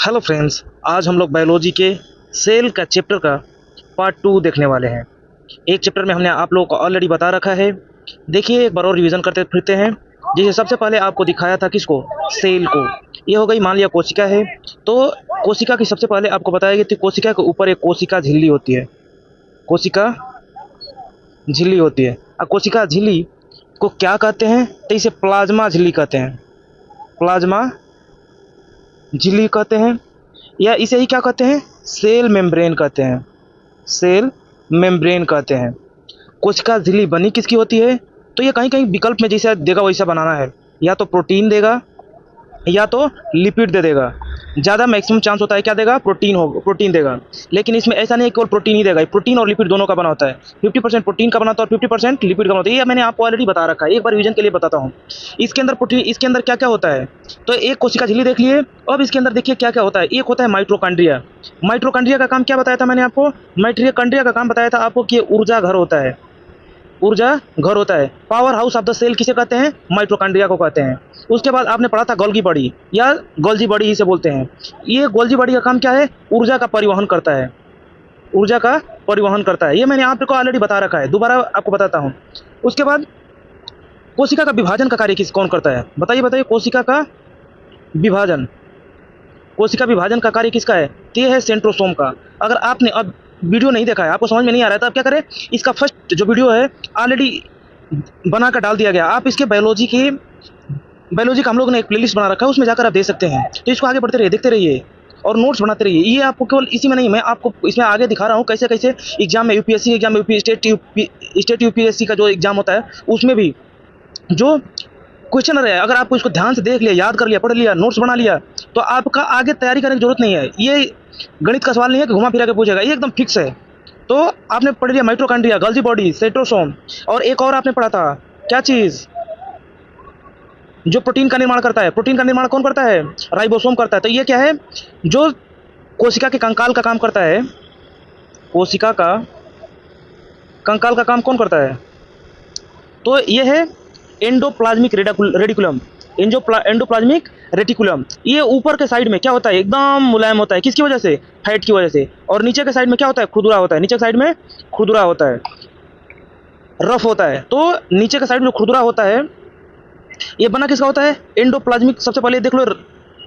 Hello friends, आज हम लोग बायोलॉजी के सेल का चैप्टर का पार्ट 2 देखने वाले हैं। एक चैप्टर में हमने आप लोगों को ऑलरेडी बता रखा है। देखिए, एक बार और रिवीजन करते फिरते हैं। जैसे सबसे पहले आपको दिखाया था किसको, सेल को। ये हो गई, मान लिया कोशिका है, तो कोशिका की सबसे पहले आपको बताया गया कि कोशिका के ऊपर एक कोशिका झिल्ली होती है। कोशिका झिल्ली होती है। अब कोशिका झिल्ली को क्या कहते हैं, तो इसे प्लाज्मा झिल्ली कहते हैं। प्लाज्मा झिल्ली कहते हैं, या इसे ही क्या कहते हैं, सेल मेम्ब्रेन कहते हैं। सेल मेम्ब्रेन कहते हैं। कोशिका झिल्ली बनी किसकी होती है, तो ये कहीं कहीं विकल्प में जैसा देगा वैसा बनाना है। या तो प्रोटीन देगा या तो लिपिड दे देगा। ज़्यादा मैक्सिमम चांस होता है क्या देगा, प्रोटीन देगा। लेकिन इसमें ऐसा नहीं है केवल प्रोटीन ही देगा, प्रोटीन और लिपिड दोनों का बना होता है। 50% प्रोटीन का बना होता है और 50% लिपिड का बना होता है। ये मैंने आपको ऑलरेडी बता रखा है, एक बार रिवीजन के लिए बताता हूँ। इसके अंदर प्रोटीन, इसके अंदर क्या क्या होता है, तो एक कोशिका झिल्ली देख लिए। अब इसके अंदर देखिए क्या क्या होता है। एक होता है माइटोकॉन्ड्रिया। माइटोकॉन्ड्रिया का काम क्या बताया था मैंने आपको, माइटोकॉन्ड्रिया का काम बताया था आपको कि ऊर्जा घर होता है। ऊर्जा घर होता है। Powerhouse of the cell किसे कहते हैं, माइटोकॉन्ड्रिया को कहते हैं। उसके बाद आपने पढ़ा था गोल्गी बॉडी या गोल्जी बॉडी इसे बोलते हैं। ये गोल्जी बॉडी का काम क्या है, ऊर्जा का परिवहन करता है। ऊर्जा का परिवहन करता है, ये मैंने आपको ऑलरेडी बता रखा है, दोबारा आपको बताता हूँ। उसके बाद कोशिका का विभाजन का कार्य कौन करता है, बताइए बताइए। कोशिका का विभाजन, कोशिका विभाजन का कार्य किसका है, तो ये है सेंट्रोसोम का। अगर आपने अब वीडियो नहीं देखा है, आपको समझ में नहीं आ रहा है, तो आप क्या करें, इसका फर्स्ट जो वीडियो है ऑलरेडी बना कर डाल दिया गया। आप इसके बायोलॉजी का हम लोग ने एक प्लेलिस्ट बना रखा है, उसमें जाकर आप देख सकते हैं। तो इसको आगे बढ़ते रहिए, देखते रहिए और नोट्स बनाते रहिए। ये आपको केवल इसी में नहीं, मैं आपको इसमें आगे दिखा रहा हूँ कैसे कैसे एग्जाम में, यूपीएससी एग्जाम में, स्टेट यूपीएससी का जो एग्जाम होता है उसमें भी जो क्वेश्चन है, अगर आपको इसको ध्यान से देख लिया, याद कर लिया, पढ़ लिया, नोट्स बना लिया, तो आपका आगे तैयारी करने की जरूरत नहीं है। ये गणित का सवाल नहीं है कि घुमा फिरा के पूछेगा, ये एकदम फिक्स है। तो आपने पढ़ लिया माइटोकॉन्ड्रिया, गोल्जी बॉडी, सेंट्रोसोम, और एक और आपने पढ़ा था क्या चीज, जो प्रोटीन का निर्माण करता है। प्रोटीन का निर्माण कौन करता है, राइबोसोम करता है। तो ये क्या है, जो कोशिका के कंकाल का काम करता है। कोशिका का कंकाल का काम कौन करता है, तो ये है एंडोप्लाज्मिक रेडिकुलम। Endoplasmic reticulum. ये ऊपर के साइड में क्या होता है, एकदम मुलायम होता है, किसकी वजह से, फैट की वजह से। और नीचे के साइड में क्या होता है, खुरदुरा होता है। नीचे के साइड में खुरदुरा होता है, रफ होता है। तो नीचे के साइड में खुरदुरा होता है, ये बना किसका होता है, एंडोप्लाज्मिक। सबसे पहले देख लो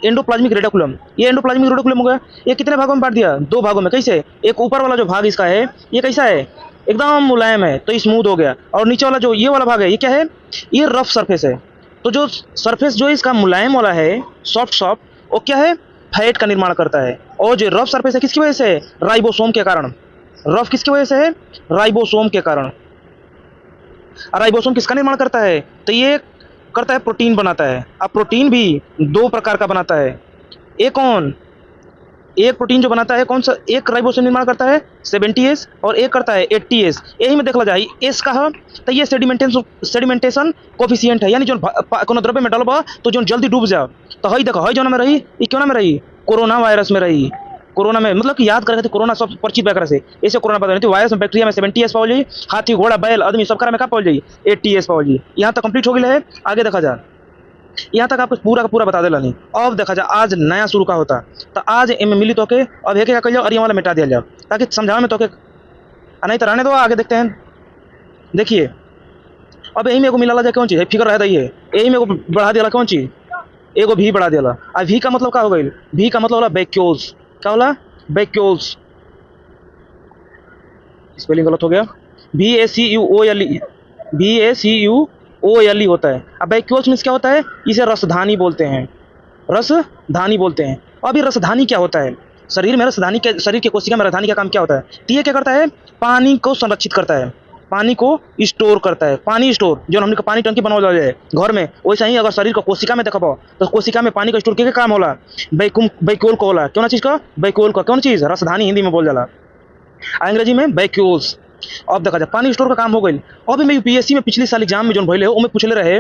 एंडोप्लाज्मिक रेटिकुलम। ये एंडोप्लाज्मिक रेटिकुलम हो गया। ये कितने भागों में बांट दिया, दो भागों में। कैसे, एक ऊपर वाला जो भाग इसका है ये कैसा है, एकदम मुलायम है, तो स्मूथ हो गया। और नीचे वाला जो ये वाला भाग है ये क्या है, ये रफ सरफेस है। तो जो सरफेस जो इसका मुलायम वाला है, सॉफ्ट, वो क्या है, फैट का निर्माण करता है। और जो रफ सरफेस है किसकी वजह से, राइबोसोम के कारण। रफ किसकी वजह से है, राइबोसोम के कारण। राइबोसोम किसका निर्माण करता है, तो ये करता है, प्रोटीन बनाता है। अब प्रोटीन भी दो प्रकार का बनाता है। एक कौन, एक प्रोटीन जो बनाता है कौन सा, एक राइबोसोम निर्माण करता है 70S और एक करता है 80S। यही में देखला जाए एस का है, तो ये सेडिमेंटेशन कोफिशिएंट है, यानी जो कोनो द्रव्य में डालबा तो जो जल्दी डूब जा। तो हई देखो, हई जो में रही, ये क्यों में रही, कोरोना वायरस में रही। कोरोना में मतलब कि याद करके थे, कोरोना सब परिचित बैकर से, ऐसे कोरोना पता नहीं थी। वायरस में, बैक्टीरिया में 70S पाओ जाइए, हाथी घोड़ा बैल आदमी सब करा में का पाओ जाइए 80S पाओ जाइए। यहाँ तक कंप्लीट हो गया है, आगे देखा जा, यहाँ तक आपको पूरा का पूरा बता देला नहीं। अब देखा जा आज नया शुरू का होता, तो आज इनमें मिली तो के अब एक क्या कर जाओ और ये वाला मिटा दिया जाओ, ताकि समझाने में तो के नहीं तो रहने दो, आगे देखते हैं। देखिए अब यही में को मिला जाए कौन चीज़ है, फिगर रह रही है, यही में को बढ़ा दिया कौन चीज़, एगो भी बढ़ा दिया। अब भी का मतलब क्या हो गई, भी का मतलब होला वैक्यूल्स। क्या होला, वैक्यूल्स। स्पेलिंग गलत हो गया, VACUOLE होता है। अब वैक्यूल्स मीन्स क्या होता है, इसे रसधानी बोलते हैं, रसधानी बोलते हैं। अब ये रसधानी क्या होता है, शरीर में रसधानी के, शरीर के कोशिका में रसधानी का काम क्या होता है, तो ये क्या करता है, पानी को संरक्षित करता है, पानी को स्टोर करता है। पानी स्टोर, जो हमने पानी टंकी बनावल जाए घर में, वैसे ही अगर शरीर को कोशिका में देखा तो कोशिका में पानी का स्टोर के काम होला, वैक्यूल को होला। क्यों चीज़ का, वैक्यूल का, कौन चीज़, रसधानी हिंदी में बोल जाला, अंग्रेजी में वैक्यूल्स। अब देखा जाए पानी स्टोर का काम हो गई। अब मैं यूपीएससी में पिछले साल एग्जाम में जो भइले वो में पूछले रहे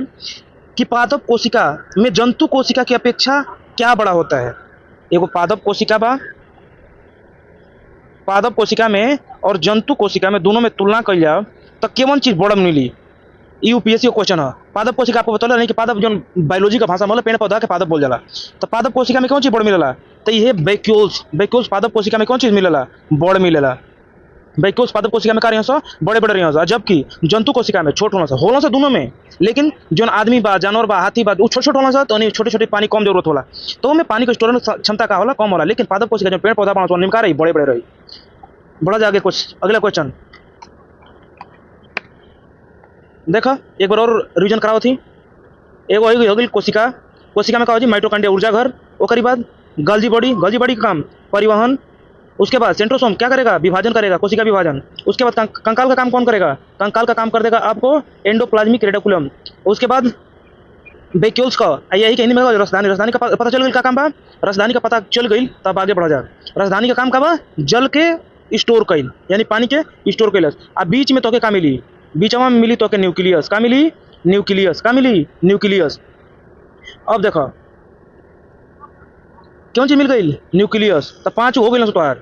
कि पादप कोशिका में जंतु कोशिका की अपेक्षा क्या बड़ा होता है। एगो पादप कोशिका बा, पादप कोशिका में और जंतु कोशिका में दोनों में तुलना कर जाओ तो केवन चीज बड़ा मिली, यूपीएससी का क्वेश्चन है। पादप कोशिका आपको बतौले नहीं कि पादप जो बायोलॉजी का भाषा में पेड़ पौधा के पादप बोल जाला। तो पादप कोशिका में कौन चीज बड़ मिलेला? तो ये वैक्यूल्स, वैक्यूल्स पादप कोशिका में कौन चीज मिलेला? बड़ मिलेला। वैक्यूल्स पादप कोशिका में का रही बड़े बड़े रही, जबकि जंतु कोशिका में छोट होला सा दोनों में। लेकिन जो आदमी बा, जानवर बा, हाथी बा, छोट छोट होला सा, तो छोटे छोटे पानी कम जरूरत होला, तो में पानी के स्टोरेज क्षमता का होला, कम होला। लेकिन पादप कोशिका जो पेड़ पौधा बना निमका रही बड़े बड़े रही। बड़ा जाके कुछ अगला क्वेश्चन देखा, एक बार और रिवीजन कराओ थी। एगो हो गई कोशिका, कोशिका में का हो जी माइटोकॉन्ड्रिया ऊर्जा घर, ओकरी बाद गल्जी बॉडी, गल्जी बॉडी का काम परिवहन, उसके बाद सेंट्रोसोम क्या करेगा? विभाजन करेगा, कोशिका विभाजन। उसके बाद कंकाल का काम कौन करेगा? कंकाल का काम कर देगा आपको एंडोप्लाज्मिक रेटिकुलम। उसके बाद वैक्यूल्स का यही कि हिंदी में राजधानी, राजधानी का पता चल गई का काम बा, राजधानी का पता चल गई, तब आगे बढ़ा जा। राजधानी का काम का बा जल के स्टोर कईल, यानी पानी के स्टोर कईल। आ बीच में तोके का मिली? बीचवा में मिली तोके न्यूक्लियस। का मिली? न्यूक्लियस। का मिली? न्यूक्लियस। अब देखो कौन चीज मिल गई? न्यूक्लियस। तो 5 हो गई ना तोहार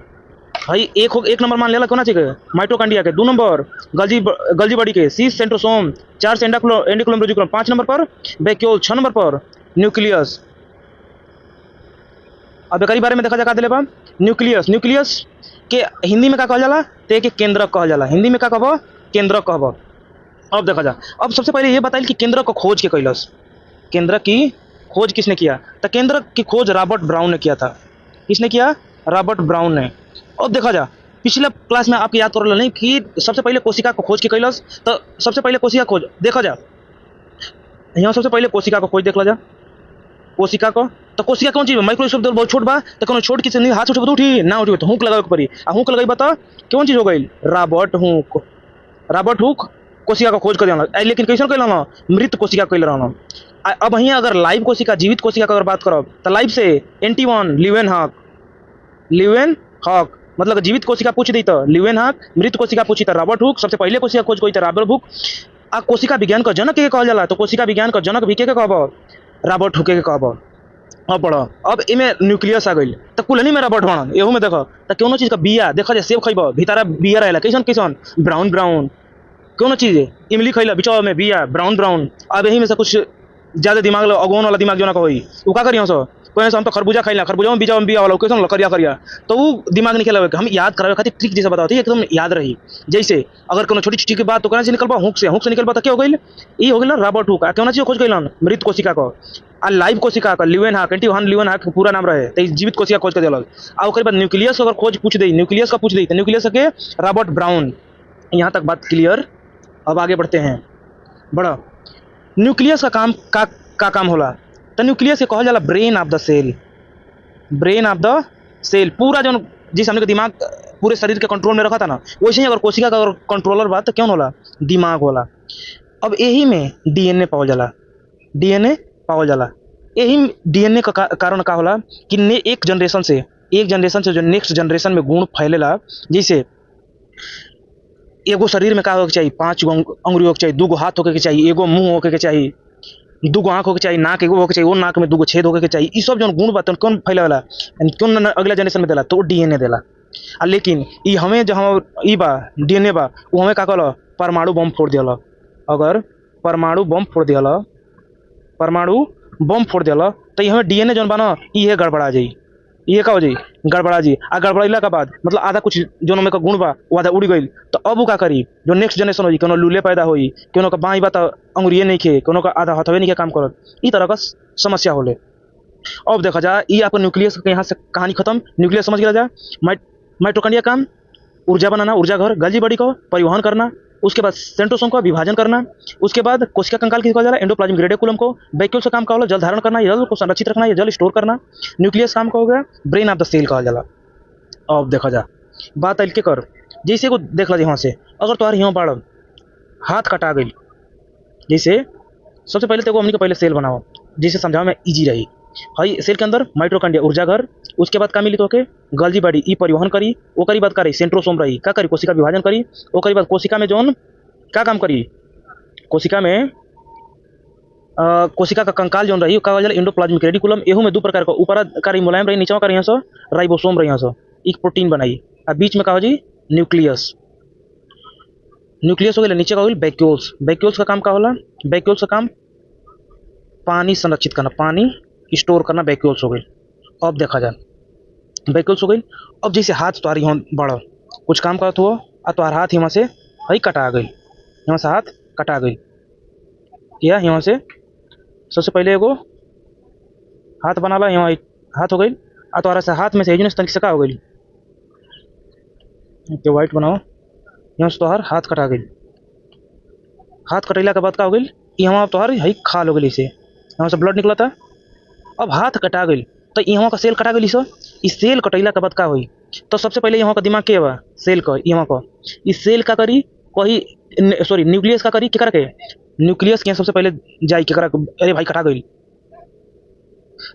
भाई। एक नंबर मान लेला कोना चाहिए? माइटोकॉन्ड्रिया के। 2 नंबर गल्जी बॉडी के। 3 सेंट्रोसोम, 4 से एंडोक्लोम रेटिकुलम, 5 नंबर पर वैक्यूल, 6 नंबर पर न्यूक्लियस। अब एकरी बारे में देखा जा दिले बा न्यूक्लियस। न्यूक्लियस के हिंदी में का कहल जाला? ते के केंद्रक कहल जाला। हिंदी में का कहबो? केंद्रक कहबो। अब देखा जा, अब सबसे पहले ये बताइल कि केंद्रक को खोज के कैलस। केंद्रक की खोज किसने किया? तो केंद्रक की खोज रॉबर्ट ब्राउन ने किया था। किसने किया? रॉबर्ट ब्राउन ने। अब देखा जा, पिछले क्लास में आपको याद कर नहीं कि सबसे पहले कोशिका को खोज के कैलस। तो सबसे पहले कोशिका खोज देखा जा, यहाँ सबसे पहले कोशिका को खोज देख ला जा। कोशिका को तो कोशिका कौन चीज? माइक्रोस्कोप बहुत छोट बा, तो कोनो छोट किसी हाथ उठे उठी ना उठी, तो हुक लगावे के पड़ी। आ हुक लगाई बता कौन चीज हो गई? Robert Hooke. रॉबर्ट हुक कोशिका का खोज कर दिया। लेकिन कैसे कैल ना? मृत कोशिका कैल रहा। अब वहीं अगर लाइव कोशिका, जीवित कोशिका का अगर बात करो तो लाइव से एंटीवन लिवेन हॉक। लिवेन हॉक मतलब जीवित कोशिका पूछ दी तो लिवेन हॉक, मृत कोशिका पूछी तो रॉबर्ट हुक। सबसे पहले कोशिका खोज कोई तो रॉबर्ट हुक। आ कोशिका विज्ञान का जनक के कहल जाला, तो कोशिका विज्ञान का जनक भी के कहब? रॉबर्ट हुक के कहब। अब पढ़ो, अब इमे न्यूक्लियस आ गई, तो कुलनी में रॉबर्ट बनल। एहू में देखो तो कौनो चीज का बिया देखा जाए, सेब खइब भीतर बिया रहेला कैसन कैसन ब्राउन ब्राउन। कौन चीज है? इमली खइला बिचवा में बिया ब्राउन ब्राउन। अब यही में से कुछ ज्यादा दिमाग अगोन वाला दिमाग जो ना कही वो का करियो सो कोई हम तो खरबूजा खइला, खरबूजा में बीजा वाला कैसन करिया करिया, तो वो दिमाग नहीं खेला। हम याद करावे खातिर ट्रिक जैसे बताओ एकदम याद रही। जैसे अगर कोनो छोटी छोटी की बात तो कहना से निकलबा हुक से निकलबा, तो क्या हो गई? ये हो गई रॉबर्ट हुक। क्यों चीज खोज गई? मृत कोशिका को। आ लाइव कोशिका का लिवेन हॉक, एंटीवन लिवेन हॉक पूरा नाम रहे, तो जीवित कोशिका खोज कर दिया। आ ओकर बाद न्यूक्लियस अगर खोज पूछ दी, न्यूक्लियस का पूछ दी, तो न्यूक्लियस के रॉबर्ट ब्राउन। यहाँ तक बात क्लियर। अब आगे बढ़ते हैं। बड़ा न्यूक्लियस का काम का काम होला? तो न्यूक्लियस के कहल जाला brain of the cell. Brain of the cell पूरा जो जिस हमने दिमाग पूरे शरीर के कंट्रोल में रखा था ना, वैसे ही अगर कोशिका का अगर कंट्रोलर बात तो क्यों होला? दिमाग होला। अब यही में डीएनए पावल जाला। डीएनए पावल जाला। यही डीएनए का कारण का होला कि एक जनरेशन से जो नेक्स्ट जनरेशन में गुण फैलेला। जैसे एगो शरीर में का होके चाहिए? 5 गो अंगुरी होके चाहिए, 2 गो हाथ होके के चाहिए, एगो मुंह होके के चाहिए, 2 गो आँख होके चाहिए, नाक एगो होके चाहिए, वो नाक में 2 गो छेद होके के चाहिए। ये सब जो गुण बात कौन फैलावेला? कौन अगला जनरेशन में देला? तो डीएनए देला। लेकिन ये हमें जहाँ ई बा डीएनए बा, वो हमें का कहला? परमाणु बम फोड़ दिया। अगर परमाणु बम फोड़ दिया तो ये हमें डीएनए जौन बा ना, ये गड़बड़ा जाई। ये का हो जाई? गड़बड़ा जी। आ गड़बड़ैला के बाद मतलब आधा कुछ जो में का गुण बा वो आधा उड़ गई, तो अब वो का करी? जो नेक्स्ट जनरेशन होई, कोनो लूले पैदा होई, कोनो का बाई बा तो अंगुरिये नहीं खे, कोनो का आधा हथवे नहीं के काम करत। ई तरह का समस्या होले। अब देखा जा, ये आपका न्यूक्लियस के यहाँ से कहानी खत्म। न्यूक्लियस समझ गया जा। माइटोकॉन्ड्रिया काम ऊर्जा बनाना, ऊर्जा घर, गल्जी बॉडी को परिवहन करना, उसके बाद सेंट्रोसोम का विभाजन करना, उसके बाद कोशिका कंकाल किसको जाला? एंडोप्लाज्मिक रेटिकुलम को। वैक्यूल से काम का होला जल धारण करना, जल को संरक्षित रखना, जल स्टोर करना। न्यूक्लियस काम का हो गया ब्रेन ऑफ द सेल कहा जाला। अब देखा जा, बात आइल के कर जैसे को देख ला यहाँ से, अगर तुम्हार यहाँ बाढ़ हाथ कटा गई, जैसे सबसे पहले तो हमने को पहले सेल बनाओ, जिसे समझाओ में इजी रही। हाई सेल के अंदर माइटोकॉन्ड्रिया ऊर्जा घर, उसके बाद का मिली तो के गल्जी बॉडी ई परिवहन करी, ओकरी बाद करी सेंट्रोसोम रही का करी कोशिका विभाजन करी, ओकरी बाद कोशिका में जोन का काम करी? कोशिका में कोशिका का कंकाल जोन रही का एंडोप्लाज्मिक रेटिकुलम। एहू में 2 प्रकार का, ऊपर का रही मुलायम रही, नीचे का रही सो राइबोसोम रही सो, एक प्रोटीन बनाई। आ बीच में का हो जी? न्यूक्लियस। न्यूक्लियस हो गई, नीचे का हो गई वैक्यूल्स। वैक्यूल्स का काम का होला? वैक्यूल्स का काम पानी संरक्षित करना, पानी स्टोर करना, वैक्यूल्स हो गई। अब देखा जाए वैक्यूल्स हो गई। अब जैसे हाथ तुम्हारी यहाँ बड़ा कुछ काम करत हुआ और तुम्हार हाथ यहाँ से हई कटा गई, यहाँ से हाथ कटा गई, या यहाँ से सबसे पहले एगो हाथ बना ला, यहाँ हाथ हो गई और तुम्हारा से हाथ में से एजने तनिक से का हो गई, तो वाइट बनाओ, यहाँ से तोहार हाथ कटा गई। हाथ कटैला के बाद का हो गई, यहाँ तोहार हई खाल हो गई, इसे यहाँ से ब्लड निकला था। अब हाथ कटा गई तो यहाँ का सेल कटा गई, सो इस सेल कटैला के बाद का हुई, तो सबसे पहले यहाँ का दिमाग के बा सेल का, यहाँ का इस सेल का करी कोई, सॉरी न्यूक्लियस का करी केकरा के, न्यूक्लियस के सबसे पहले जाई केकरा, अरे भाई कटा गई,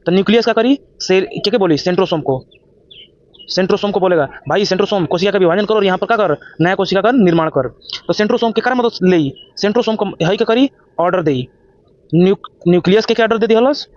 तो न्यूक्लियस का करी सेल के बोली सेंट्रोसोम को, सेंट्रोसोम को बोलेगा भाई सेंट्रोसोम कोशिका का विभाजन करो और यहाँ पर क्या कर नया कोशिका का निर्माण कर। तो सेंट्रोसोम के कर मदद ले, सेंट्रोसोम को हई के करी ऑर्डर दे, न्यूक्लियस के क्या ऑर्डर दे दी हलस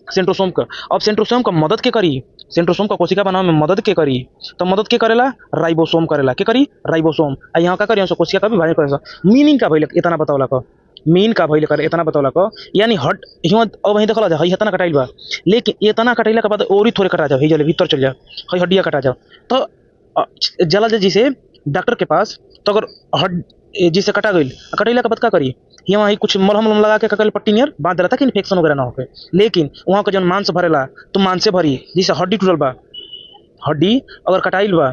सेंट्रोसोम का। अब सेंट्रोसोम का मदद के करी, सेंट्रोसोम का कोशिका बनाने में मदद के करी, तो मदद के करेला राइबोसोम करेला, के करी राइबोसोम। यहाँ का करी कोशिका का विभाजन करेला। मीनिंग का भइल इतना बतावला का, मीन का भइल कर इतना बतावला का, यानी हट हिया अब वहीं देखला जा हई इतना कटाइल बा, लेकिन इतना कटाइला के बाद और ही थोड़े कटा जाओ, हई जले भीतर चल जा, हई हड्डियां कटा जाओ। तो जला जैसे डॉक्टर के पास, तो अगर हड जिसे कटा गई, कटैला के बाद का करी, यहाँ वहीं कुछ मलहम उलहम लगा के ककल पट्टी नियर बांध देला था कि इन्फेक्शन वगैरह ना होके। लेकिन वहाँ का जौन मांस भरेला तो मांस से भरी, जैसे हड्डी टूटल बा, हड्डी अगर कटाइल बा,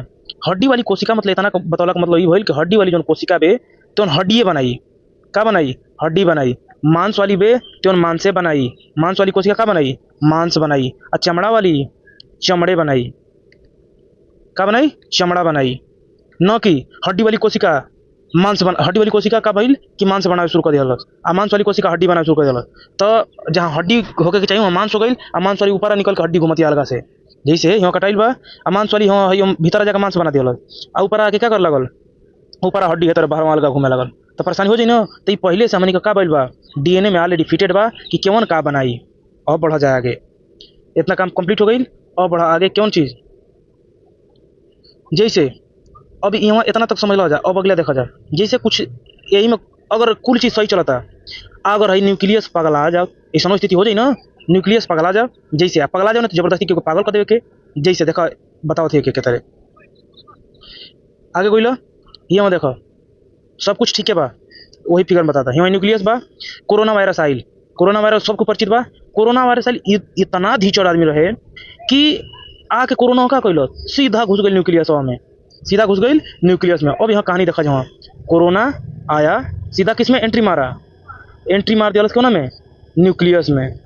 हड्डी वाली कोशिका मतलब इतना बतौला का मतलब ये भइल कि हड्डी वाली जौन कोशिका बे तो हड्डिए बनाई, का बनाई हड्डी बनाई, मांस वाली बे तो मांसे बनाई, मांस वाली कोशिका का बनाई मांस बनाई, और चमड़ा वाली चमड़े बनाई, का बनाई चमड़ा बनाई, न कि हड्डी वाली कोशिका मांस बना, हड्डी वाली कोशिका का भइल कि मांस बनावे शुरू कर दिया, आ मांस वाली कोशिका हड्डी बनावे शुरू कर दिया। तो जहाँ हड्डी होके के चाहिए वहाँ मांस हो गई, आ मांस वाली ऊपर निकल के हड्डी घुमती अलगा से, जैसे यहाँ कटाइल बा आ मांस वाली यहाँ भीतर जाकर मांस बना दिया, आ ऊपर आके क्या कर लगल, ऊपर हड्डी है बाहर अलगा घूमे लगल, तो परेशानी हो जाए ना। तो पहले से हमने का भइल बा डीएनए में ऑलरेडी फिटेड बा कि केवन का बनाई। और बढ़ा जाए आगे, इतना काम कंप्लीट हो गई, और बढ़ा आगे कौन चीज़, जैसे अब यहाँ इतना तक समझ ला जाए। अब अगला देखा जाए, जैसे कुछ यही में अगर कुल चीज़ सही चलता, अगर है न्यूक्लियस पगला आ जाओ, ऐसा स्थिति हो जाए ना, न्यूक्लियस पगला जाओ, जैसे आप पगला जाओ ना तो जबरदस्ती क्योंकि पागल कर देवे के, जैसे देखा बताओ थे के तरह आगे कोई लो, ये में देखो सब कुछ ठीक है बा, वही फिगर बताता है, न्यूक्लियस बा, कोरोना वायरस आइल, कोरोना वायरस सबको परिचित बा, कोरोना वायरस आइल इतना धीचड़ आदमी रहे कि आके कोरोना का कैल सीधा घुस गई न्यूक्लियस में, सीधा घुस गई न्यूक्लियस में। अब यहाँ कहानी देखा जाओ, कोरोना आया सीधा किस में एंट्री मारा, एंट्री मार दिया कोना में न्यूक्लियस में,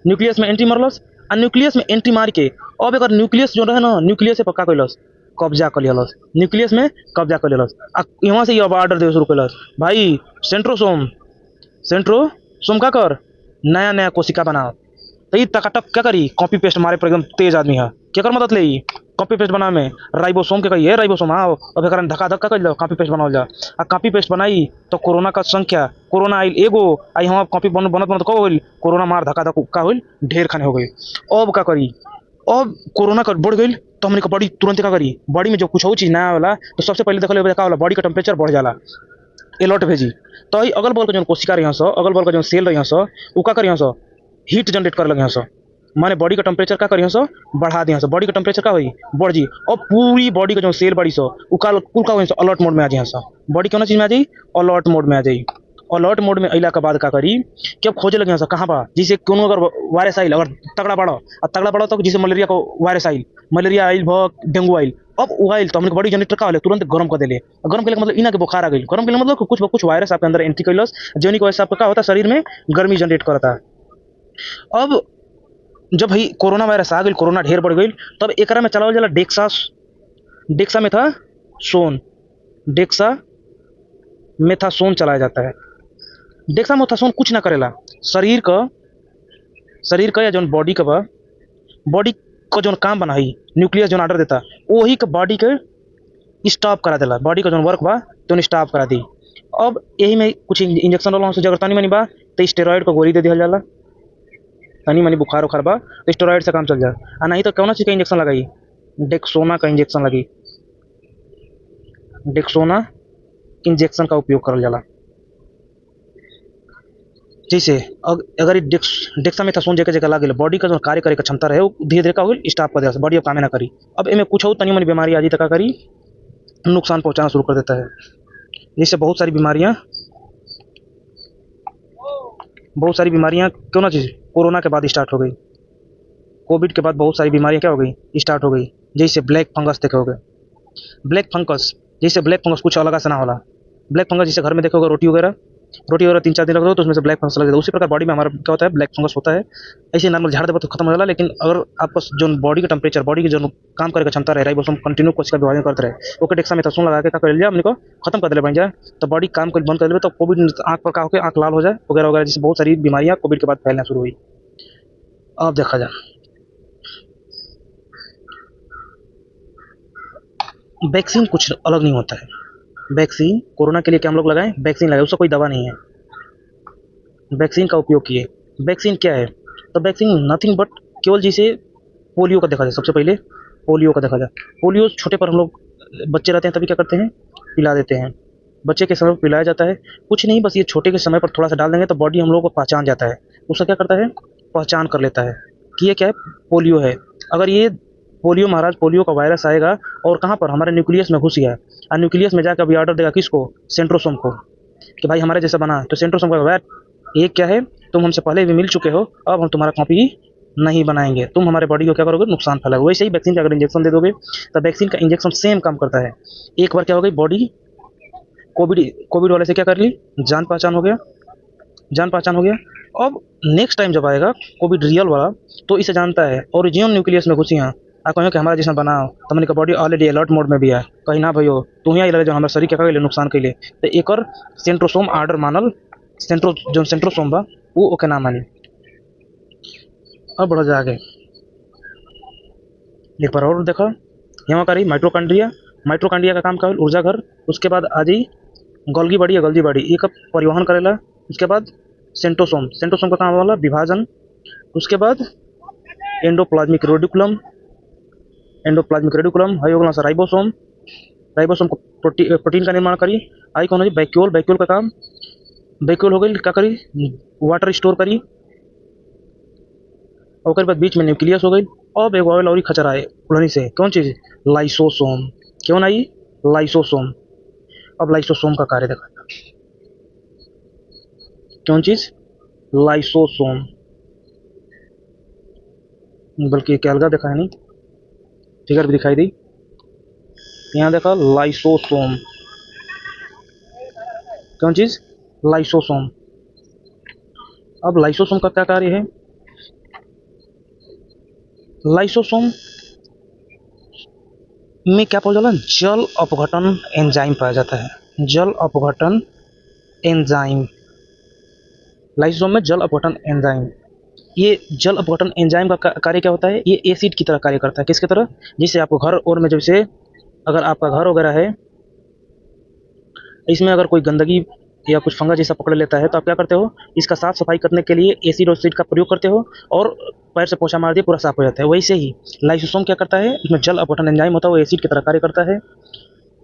न्यूक्लियस में एंट्री मारलस, और न्यूक्लियस में एंट्री मार के अब अगर न्यूक्लियस जो रहे ना न्यूक्लियस से पक्का कैलस कब्जा कर लियलस, न्यूक्लियस में कब्जा कर लियलस। आ यहाँ से ये अब ऑर्डर देवे शुरू कैलस, भाई सेंट्रोसोम, सेंट्रोसोम का कर नया नया कोशिका बना। तो ये टकाटक क्या करी कॉपी पेस्ट मारे पर एकदम तेज आदमी है, क्या कर मदद ले कॉपी पेस्ट बना में राइबोसोम के कही है, राइबोसोम आओ अब एक धक्का धक्का कर लो कॉपी पेस्ट बनाओ जा, आ कॉपी पेस्ट बनाई तो कोरोना का संख्या, कोरोना आइल एगो आई हम कॉपी बनत बनत का होल, कोरोना मार धक्का धक्का होल ढेर खाने हो गई। अब का करी, अब कोरोना का बढ़ गई तो हमने बॉडी तुरंत क्या करी, बॉडी में जो कुछ हो चीज़ नया वाला तो सबसे पहले देखा क्या होला बॉडी का टेम्परेचर बढ़ जाला, अलर्ट भेजी। तो अगल बगल का जो कोशिका रही सो, अगल बगल का जो सेल रही सो वो का करी सो हीट जनरेट कर लगे सो, माने बॉडी का टेम्परेचर का करी सो बढ़ा दिया सो, बॉडी का टेम्परेचर का हुई बढ़ जी, और पूरी बॉडी का जो सेल बड़ी सो कुल का सो अलर्ट मोड में आ जाए सो, बॉडी कौन चीज़ में आ जाए अलर्ट मोड में आ जाए। अलर्ट मोड में अला के बाद का करी कि अब खोजे लगे सो कहाँ बा, जैसे कोनो अगर वायरस आइल अगर तगड़ा बढ़ो और तगड़ा बढ़ो तो जैसे मलेरिया को वायरस आइल, मलेरिया आइल भ डेंगू आइल, अब वो आइल तो हमने बॉडी जनरेटर का तुरंत गर्म कर दिले, गर्म के मतलब इना के बुखार आ गई, गर्म के मतलब कुछ वायरस आपके अंदर एंट्री कैलस जोनी की वजह से आपका क्या होता है शरीर में गर्मी जनरेट करता है। अब जब भाई कोरोना वायरस आ गई, कोरोना ढेर बढ़ गई, तब एक में चलावल जाला डेक्सा, डेक्सा में था सोन, डेक्सा मेथासोन चलाया जाता है। डेक्सा मेथासोन कुछ ना करेला शरीर का या जो बॉडी का बा, बॉडी का जो काम बना ही न्यूक्लियस जो ऑर्डर देता वही का बॉडी के स्टॉप करा देला, बॉडी का जो वर्क बा तो स्टॉप करा दी। अब यही में कुछ इंजेक्शन वाला से जगह तनी मनी बा तो स्टेरॉइड का गोली दे दिया जाला, तनी मनी बुखार उखार बा तो स्टेरॉइड से काम चल जाए, आ नहीं तो कौन चीज़ का इंजेक्शन लगाई डेक्सोना का इंजेक्शन लगी, डेक्सोना इंजेक्शन का उपयोग करल जाला। जैसे अगर डेक्सामेथासोन जगह जगह लागे बॉडी का जो कार्य करे का क्षमता रहे वो धीरे धीरे का हो स्टॉप कर देता, बॉडी अब कामे ना करी। अब एमे कुछ तनी मनी बीमारी आ जी तक करी नुकसान पहुंचाना शुरू कर देता है। जिससे बहुत सारी बीमारियां क्यों ना चीज कोरोना के बाद स्टार्ट हो गई, कोविड के बाद बहुत सारी बीमारियां क्या हो गई स्टार्ट हो गई। जैसे ब्लैक फंगस देखे होगे, ब्लैक फंगस जैसे ब्लैक फंगस कुछ अलग से ना होला। ब्लैक फंगस जैसे घर में देखोगे रोटी वगैरह 3-4 दिन रख दो तो उसमें से ब्लैक फंगस लग जाता है। उसी प्रकार बॉडी में हमारा क्या होता है ब्लैक फंगस होता है। ऐसे नॉर्मल झाड़ देबो तो खत्म हो जाला, लेकिन अगर आपका जो बॉडी का टेम्परेचर बॉडी की जो काम करे का क्षमता रहे राइबोसोम कंटिन्यू कोशिका विभाजन करते रहे ओके डेक्सामेथासोन लगा के का कर लिया हमने को खत्म कर देले बन जाए तो बॉडी काम कर बंद कर देबे तो कोविड आंख पर का होके आंख लाल हो जाए वगैरह वगैरह, जैसे बहुत सारी बीमारियां कोविड के बाद फैलना शुरू हुई। अब देखा जाए वैक्सीन कुछ अलग नहीं होता है। वैक्सीन कोरोना के लिए क्या हम लोग लगाएं, वैक्सीन लगाए, उसका कोई दवा नहीं है। वैक्सीन का उपयोग किए। वैक्सीन क्या है, तो वैक्सीन नथिंग बट केवल जैसे पोलियो का देखा जाए, सबसे पहले पोलियो का देखा जाए। पोलियो छोटे पर हम लोग बच्चे रहते हैं तभी क्या करते हैं पिला देते हैं, बच्चे के समय पर पिलाया जाता है। कुछ नहीं बस ये छोटे के समय पर थोड़ा सा डाल देंगे तो बॉडी हम लोग को पहचान जाता है, उसका क्या करता है पहचान कर लेता है कि ये क्या है पोलियो है। अगर ये पोलियो महाराज पोलियो का वायरस आएगा और कहाँ पर हमारे न्यूक्लियस में घुस गया और न्यूक्लियस में जाकर अभी ऑर्डर देगा किसको सेंट्रोसोम को कि भाई हमारे जैसा बना, तो सेंट्रोसोम का वायर ये क्या है तुम हमसे पहले भी मिल चुके हो, अब हम तुम्हारा कॉपी नहीं बनाएंगे, तुम हमारे बॉडी को क्या करोगे नुकसान फैलाओगे। वैसे ही वैक्सीन का अगर इंजेक्शन दे दोगे तो वैक्सीन का इंजेक्शन सेम काम करता है। एक बार क्या हो गई बॉडी कोविड कोविड वाले से क्या कर ली जान पहचान हो गया, जान पहचान हो गया। अब नेक्स्ट टाइम जब आएगा कोविड रियल वाला तो इसे जानता है ओरिजिनल न्यूक्लियस में घुसी हैं आ कहो कि हमारा जैसा बनाओ तो हमने का बॉडी ऑलरेडी अलर्ट मोड में भी है कहीं ना भैया तू ही लगे जो हमारे शरीर के का नुकसान के लिए तो एक और सेंट्रोसोम आर्डर मानल जो सेंट्रोसोम बा वो ओके ना मानी। अब बढ़ो जा आगे एक बार और देखो यहाँ करी माइट्रोकांड्रिया। माइट्रोकांड्रिया का काम का ऊर्जा घर, उसके बाद आदि गोल्गी बॉडी या गोल्जी बॉडी एक परिवहन करेला। उसके बाद सेंट्रोसोम, सेंट्रोसोम का काम वाला विभाजन। उसके बाद एंडोप्लाज्मिक रेडिकुलम, एंडोप्लाज्मिक रेडिकुलम है होगा सर राइबोसोम, राइबोसोम को प्रोटीन का निर्माण करी। आई कौन है वैक्यूल, वैक्यूल का काम वैक्यूल हो गई क्या करी वाटर स्टोर करी। और बाद बीच में न्यूक्लियस हो गई। अब एक ऑयल और खचर आए उड़नी से कौन चीज़ लाइसोसोम, क्यों आई लाइसोसोम। अब लाइसोसोम का कार्य देखा कौन चीज़ लाइसोसोम, बल्कि क्या अलगा देखा है नहीं फिगर भी दिखाई दी यहाँ देखा लाइसोसोम कौन चीज़ लाइसोसोम। अब लाइसोसोम का क्या कार्य है, लाइसोसोम में क्या पाया जाता है जल अपघटन एंजाइम पाया जाता है, जल अपघटन एंजाइम। लाइसोसोम में जल अपघटन एंजाइम, ये जल अपघटन एंजाइम का कार्य क्या होता है, ये एसिड की तरह कार्य करता है। किसकी तरह, जिससे आपको घर और में जैसे अगर आपका घर वगैरह है इसमें अगर कोई गंदगी या कुछ फंगा जैसा पकड़ लेता है तो आप क्या करते हो इसका साफ सफाई करने के लिए एसिड और सीड का प्रयोग करते हो और पैर से पोछा मार दिए पूरा साफ हो जाता है। वैसे ही लाइसोसोम क्या करता है, इसमें जल अपघटन एंजाइम होता है, वो एसिड की तरह कार्य करता है।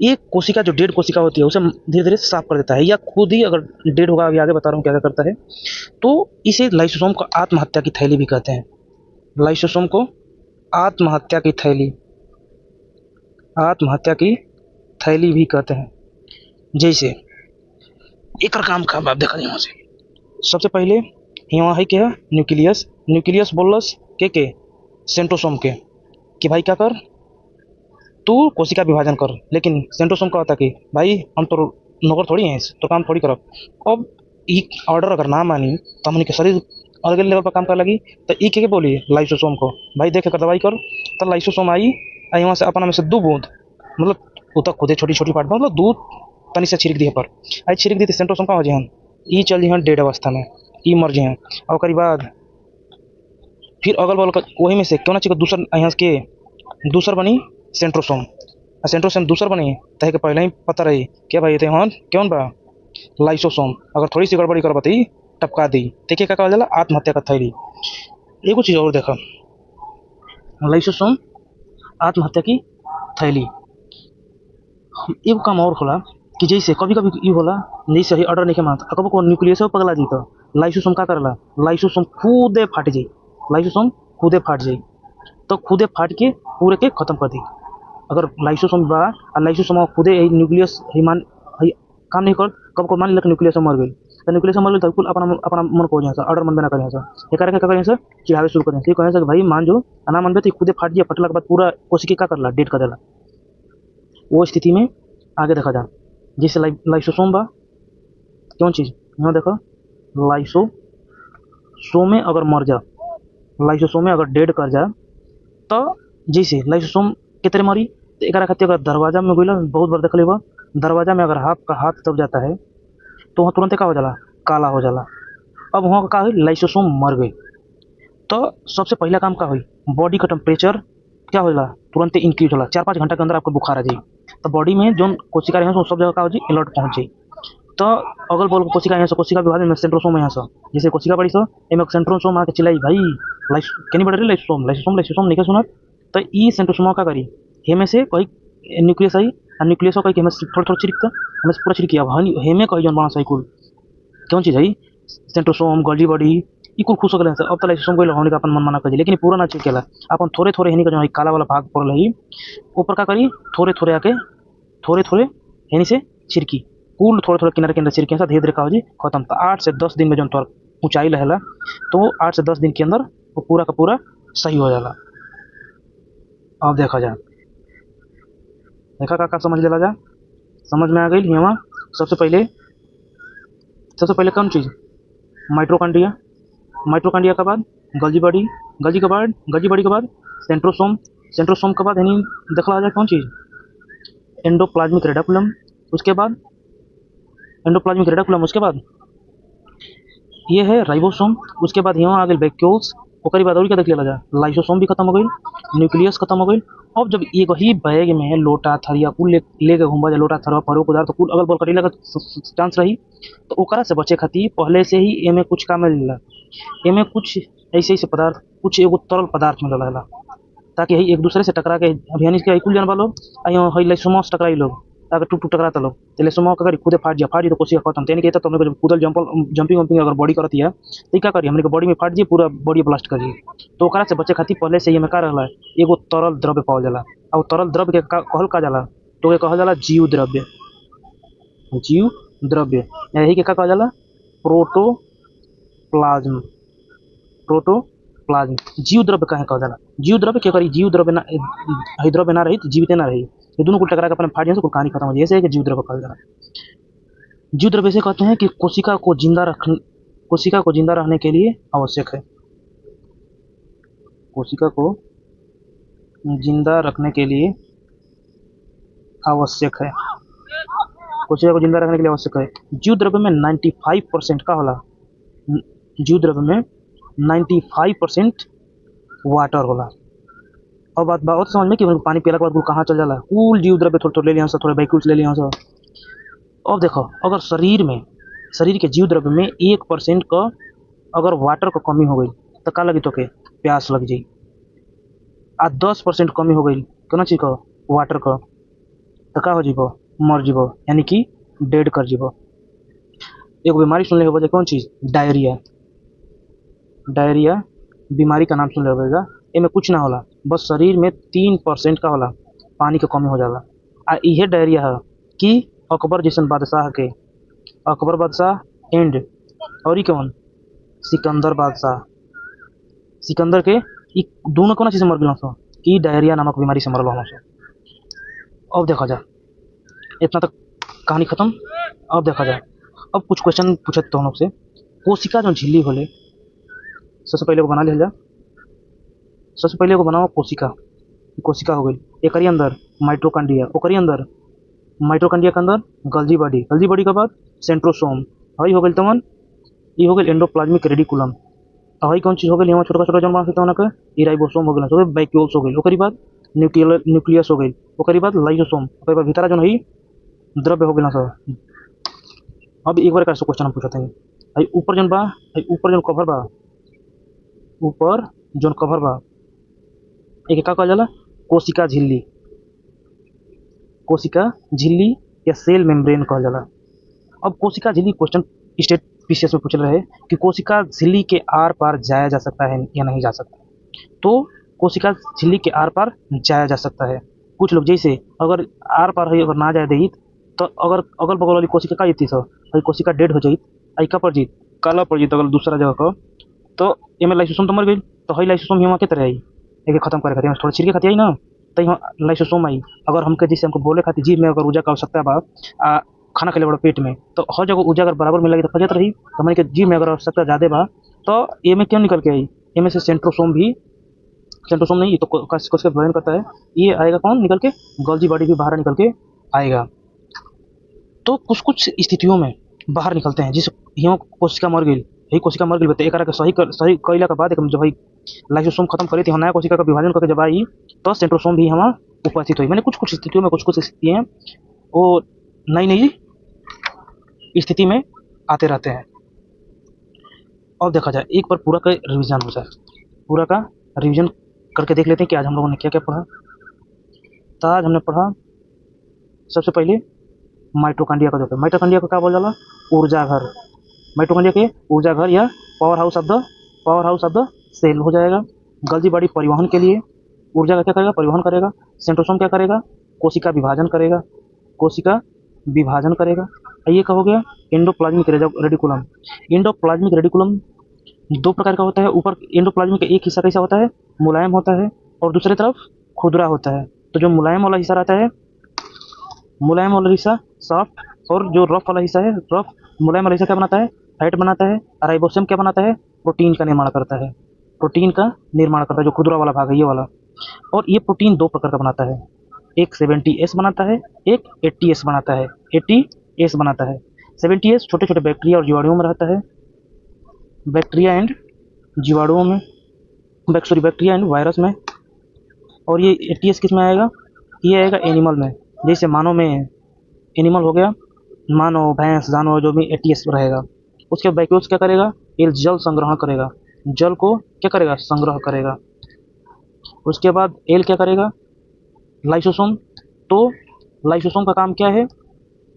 ये कोशिका जो डेड कोशिका होती है उसे धीरे धीरे साफ कर देता है, या खुद ही अगर डेड होगा अभी आगे बता रहा हूँ क्या क्या करता है। तो इसे लाइसोसोम को आत्महत्या की थैली भी कहते हैं, लाइसोसोम को आत्महत्या की थैली, आत्महत्या की थैली भी कहते हैं। जैसे एक काम का आप देखा यहाँ से सबसे पहले यहाँ है क्या न्यूक्लियस, न्यूक्लियस बोलस के सेंट्रोसोम के कि भाई क्या कर तू कोशिका विभाजन कर, लेकिन सेंट्रोसोम का होता कि भाई हम तो नौकर थोड़ी हैं तो काम थोड़ी करब। अब एक ऑर्डर अगर ना मानी तो हमने के शरीर अलग लेवल पर काम कर लगी तो ई के बोली लाइसोसोम को भाई देख कर दवाई कर, तो लाइसोसोम आई यहाँ से अपना में से 2 बूंद मतलब वो तक खुदे छोटी छोटी पार्ट मतलब दूध तनी से छिड़क दिए पर आई छिड़क दी थी सेंट्रोसोम का हो जी ई चल जी डेड अवस्था में ई मर जी और बाद फिर अगल बगल वही में से क्यों ना चाहिए दूसर यहाँ के दूसर बनी सेंट्रोसोम, सेंट्रोसोम दूसर बनी तहे के पहले ही पता रही क्या भाई हाँ क्यों बा लाइसोसोम, अगर थोड़ी सी गड़बड़ी कर बताई टपका दी देखिए क्या कहा जाला आत्महत्या का थैली। एगो चीज़ और देखा लाइसोसोम आत्महत्या की थैली एगो काम और होला कि जैसे कभी-कभी ई होला, जैसे ही ऑर्डर नइखे मानत, कबो कबो न्यूक्लियसो पगला जाई त लाइसोसोम का करेला, लाइसोसोम खुदे फाट जाई, लाइसोसोम खुदे फाट जाई, तो खुदे फाट के पूरे के खत्म कर दी। अगर लाइसोसोम बा आ लाइसोसोम खुदे ही न्यूक्लियस ही मान ही काम नहीं कर, कब को मान लेलक न्यूक्लियस मर गइल, तो न्यूक्लियस मर गइल तो कुल अपना अपना मन को हो जाए ऑर्डर मन बना करें सर एकरा के का करें सर चिढ़ावे शुरू करें, कहें सर भाई मान जो ना मान तो खुदे फाट दिया, फटला के बाद पूरा कोशिका का करला डेड कर देला। वो स्थिति में आगे देखा जा, जैसे लाइसोसोम बा कौन चीज यहाँ देखो, लाइसोसोम में अगर मर जा, लाइसोसोम में अगर डेड कर जा, तो जैसे लाइसोसोम के तरह मरी, तो एकरा खातिर अगर दरवाजा में गइल बहुत बार देखले बा, दरवाजा में अगर हाथ का हाथ दब जाता है तो वहाँ तुरंत का हो जाला, काला हो जाला। अब वहाँ का हुई लाइसोसोम मर गई, तो सबसे पहला काम का हुई, बॉडी का टेम्परेचर क्या होला तुरंत इंक्रीज होला, 4-5 घंटा के अंदर आपको बुखार आ जाई, तो बॉडी में जो कोशिका रहे सब जगह का हो जाए अलर्ट पहुंच जाई। तो अगल बगल कोशिका यहाँ से कोशिका विभाजन में सेंट्रोसोम यहाँ से जैसे कोशिका बड़ी सो एमे सेंट्रोसोम आके चिल्लाई भाई लाइस केनी बढ़ रही लाइसोसोम लाइसोसोम लाइसोसोम नहीं सुनत, तो ई सेंट्रोसोम का करी हेमे से कोई न्यूक्लियस आई और न्यूक्लियस को कहीं थोड़ा थोड़ा छिड़कता हमें पूरा छिड़की, अब हेमे कही जन बना साइकुल कौन चीज है सेंट्रोसोम गॉल्गी बॉडी ई कुल खुश हो गए अब तो लाइसोसोम को होने का अपन मन माना कर, लेकिन पूरा ना छिड़केला अपन थोड़े थोड़े हेनी का जो है काला वाला भाग पड़ रही ऊपर का करी थोड़े थोड़े आके थोड़े थोड़े हेनी से छिड़की कुल थोड़े थोड़े किनारे किनारे छिड़के धीरे धीरे का हो जी खत्म, तो 8 से 10 दिन में जो तोर ऊंचाई रहेला तो 8 से 10 दिन के अंदर वो पूरा का पूरा सही हो जाला। अब देखा जाए देखा का समझ लेला जा, समझ में आ गई यहाँ। सबसे पहले कौन चीज़ माइट्रोकॉन्ड्रिया, माइट्रोकॉन्ड्रिया के बाद गल्जी बॉडी, गल्जी बॉडी के बाद सेंट्रोसोम, सेंट्रोसोम के बाद यानी देखला जाए कौन चीज़ एंडोप्लाज्मिक रेटिकुलम, उसके बाद एंडोप्लाज्मिक रेटिकुलम, उसके बाद ये है राइबोसोम, उसके बाद यहाँ आ गए वैक्यूल्स, ओकरी बाद और क्या देख लेला जा लाइसोसोम भी खत्म हो गई, न्यूक्लियस खत्म हो गई। अब जब एक ही बैग में लोटा थरिया कुल लेके घूमबा जाए, लोटा थरवा परो पदार्थ कुल अगल बगल कटेला का चांस रही, तो ओकरा से बचे खातिर पहले से ही एमे कुछ का मिलेला, एमे कुछ ऐसे ऐसे पदार्थ कुछ एगो तरल पदार्थ मिलेला ताकि हई एक दूसरे से टकरा के अभियानी के कुल जानबा लोग हई लाइसोसोम से टकराई लोग अगर टूट टूट टकराता लोग तो लाइसोसोम का खुदे फाट जी तो कोशिका खत्म तेने के तो हमने कूदल जंपिंग वंपिंग अगर बॉडी करती है तो क्या करिए हमने बॉडी में फाट जी पूरा बॉडी ब्लास्ट करिए, तो ओकरा से बचे खातिर पहले से ये में का रहला एगो तरल द्रव्य पावल जाला, और तरल द्रव्य के कहल का जाला तो ये कहल जाला जीव द्रव्य, जीव द्रव्य यही के का कहल जाला प्रोटोप्लाज्म, प्रोटोप्लाज्म जीव द्रव्य कहे कहल जाला, जीव द्रव्य के करी जीव द्रव्य ना हई द्रव्य ना रही तो जीवित ना रही, ये दोनों को टकरा के अपने फाट जाए तो कहानी खत्म हो जाए, ऐसे जीव द्रव्य कहल जाला। जीव द्रव्य से कहते हैं कि कोशिका को जिंदा रहने के लिए आवश्यक है, कोशिका को जिंदा रखने के लिए आवश्यक है, कोशिका को जिंदा रखने के लिए आवश्यक है। जीव द्रव्य में 95% का होला, जीव द्रव्य में 95% वाटर होला। और बात बहुत समझ में कि पानी पिला के बाद कहाँ चल जाला, कुल जीव द्रव्य थोड़े थोड़े ले लिया थोड़े वैक्यूल्स ले लिया। अब देखो अगर शरीर के जीव द्रव्य में 1% का अगर वाटर का कमी हो गई तो का लगी तो के प्यास लग जाई, आ 10% कमी हो गई कौन चीज का वाटर का तो का हो जीबो मर जीबो यानी कि डेड कर जीबो। एक बीमारी सुन ले हो कौन चीज डायरिया, डायरिया बीमारी का नाम सुन ले होगा, इनमें कुछ ना होला बस शरीर में 3% का होला पानी की कमी हो जाला, आ इहे डायरिया है कि अकबर जैसन बादशाह के, अकबर बादशाह एंड और कौन सिकंदर बादशाह, सिकंदर के दोनों कौन चीज से मर गए कि डायरिया नामक बीमारी से मरल से। अब देखा जाए इतना तक कहानी खत्म। अब देखा जाए अब कुछ क्वेश्चन पूछे तो हम लोग से, कोशिका जो झिल्ली होले सबसे पहले को बना लिया जा, सबसे पहले को बनाओ कोशिका, कोशिका हो गई एक अंदर माइट्रोकॉन्ड्रिया, ओकरी अंदर माइट्रोकॉन्ड्रिया के अंदर गल्जी बॉडी, गल्जी बॉडी के बाद सेंट्रोसोम, हई हो गई तमन ये हो गई एंडोप्लाज्मिक रेटिकुलम, हई कौन चीज हो गई छोटा छोटा जन बना सकते हैं राइबोसोम हो गई, वैक्यूल्स हो गई, ओकरी बाद न्यूक्लियस हो गई, ओकरी बाद लाइसोसोम, ओकरी बाद भीतर जो है द्रव्य हो गई सब। अब एक बार कैसे क्वेश्चन हम पूछते हैं, हई ऊपर जन बा, हई ऊपर जन कवर बा, ऊपर जन कवर बा एक का कहल जाला कोशिका झिल्ली, कोशिका झिल्ली या सेल मेम्ब्रेन कहल जाला। अब कोशिका झिल्ली क्वेश्चन स्टेट पीसीएस में पूछल रहे कि कोशिका झिल्ली के आर पार जाया जा सकता है या नहीं जा सकता। तो कोशिका झिल्ली के आर पार जाया जा सकता है। कुछ लोग जैसे अगर आर पार है अगर ना जाए देहित तो अगर अगल बगल वाली कोशिका का जीती सो कोशिका डेड हो जाइत का पर जीत काला पर जीत अगर दूसरा जगह का तो एमे लाइसोसोम तो मर गई तो हई लाइसोसोम यहाँ के तरह आई एके खत्म करे खातिर थोड़ा छिड़के खातिर आई ना तो यहाँ लाइसोसोम आई। अगर हमके जैसे हमको बोले खातिर जीव में अगर ऊर्जा का आवश्यकता बा खाना के लिए बड़ा पेट में तो हर जगह ऊर्जा अगर बराबर मिल लगी तो फजत रही तो हमारे के जीव में अगर आवश्यकता ज़्यादा बा तो एमे क्यों निकल के आई एमे से सेंट्रोसोम नहीं ये तो कोशिका विभाजन करता है। ये आएगा कौन निकल के गोल्जी बॉडी भी बाहर निकल के आएगा। तो कुछ कुछ स्थितियों में बाहर निकलते हैं जिस ह्यूँ कोशिका मर गई यही कोशिका मर गई एक के सही कैला के बाद जब भाई लाइसोसोम खत्म करी थी नया कोशिका का विभाजन करके जब आई तो सेंट्रोसोम भी हमारा उपस्थित हुई। मैंने कुछ कुछ स्थितियों में कुछ स्थिति हैं वो नई स्थिति में आते रहते हैं। अब देखा जाए एक बार पूरा का रिविजन हो जाए पूरा का रिविजन करके देख लेते हैं कि आज हम लोगों ने क्या क्या पढ़ा। तो आज हमने पढ़ा सबसे पहले माइटोकॉन्ड्रिया का। देखो माइटोकॉन्ड्रिया को क्या बोला जाला ऊर्जा घर। माइटोकॉन्ड्रिया के ऊर्जा घर या powerhouse of the cell हो जाएगा। गोल्जी बॉडी परिवहन के लिए ऊर्जा का क्या करेगा परिवहन करेगा। सेंट्रोसोम क्या करेगा कोशिका विभाजन करेगा। ये क्या हो गया एंडोप्लाज्मिक रेडिकुलम। एंडोप्लाज्मिक रेडिकुलम दो प्रकार का होता है। ऊपर एंडोप्लाज्मिक का एक हिस्सा कैसा होता है मुलायम होता है और दूसरी तरफ खुरदरा होता है। तो जो मुलायम वाला हिस्सा रहता है मुलायम वाला हिस्सा सॉफ्ट और जो रफ वाला हिस्सा है रफ मुलायम वाला हिस्सा क्या बनाता है फैट बनाता है। राइबोसोम क्या बनाता है प्रोटीन का निर्माण करता है जो खुरदरा वाला भाग है ये वाला। और ये प्रोटीन दो प्रकार का बनाता है एक 70S बनाता है एक 80S बनाता है 70S छोटे छोटे बैक्टीरिया और जीवाणुओं में रहता है बैक्टीरिया एंड वायरस में। और ये 80S किस में आएगा ये आएगा एनिमल में जैसे मानव में एनिमल हो गया मानव भैंस जानवर जो भी 80S रहेगा। उसके बैक्यूल्स क्या करेगा ये जल संग्रहण करेगा जल को क्या करेगा संग्रह करेगा। उसके बाद एल क्या करेगा लाइसोसोम। तो लाइसोसोम का काम क्या है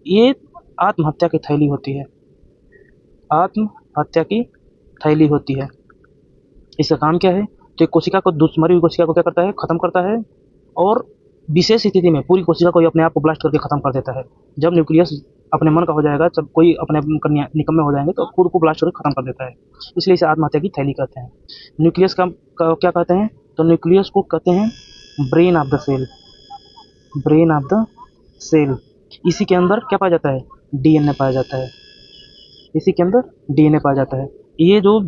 ये आत्महत्या की थैली होती है। इसका काम क्या है तो कोशिका को मरी हुई कोशिका को क्या करता है खत्म करता है और विशेष स्थिति में पूरी कोशिका को अपने आप को ब्लास्ट करके खत्म कर देता है। जब न्यूक्लियस अपने मन का हो जाएगा जब कोई अपने निकम्मे हो जाएंगे तो खुद को ब्लास्ट करके खत्म कर देता है इसलिए इसे आत्महत्या की थैली कहते हैं। न्यूक्लियस का क्या कहते हैं तो न्यूक्लियस को कहते हैं ब्रेन ऑफ द सेल। इसी के अंदर क्या पाया जाता है डीएनए पाया जाता है। ये जो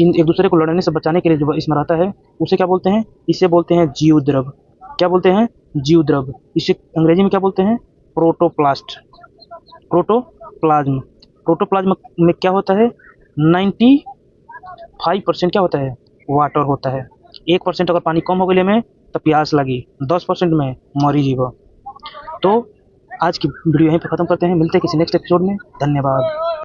एक दूसरे को लड़ने से बचाने के लिए जो इसमें रहता है उसे क्या बोलते हैं इसे बोलते हैं जीव द्रव। क्या बोलते हैं जीव द्रव। इसे अंग्रेजी में क्या बोलते हैं प्रोटोप्लाज्म में क्या होता है 95% क्या होता है वाटर होता है। 1% अगर पानी कम हो गई में तो प्यास लगी 10% में मरी जीव। तो आज की वीडियो यहीं पे ख़त्म करते हैं मिलते हैं किसी नेक्स्ट एपिसोड में। धन्यवाद।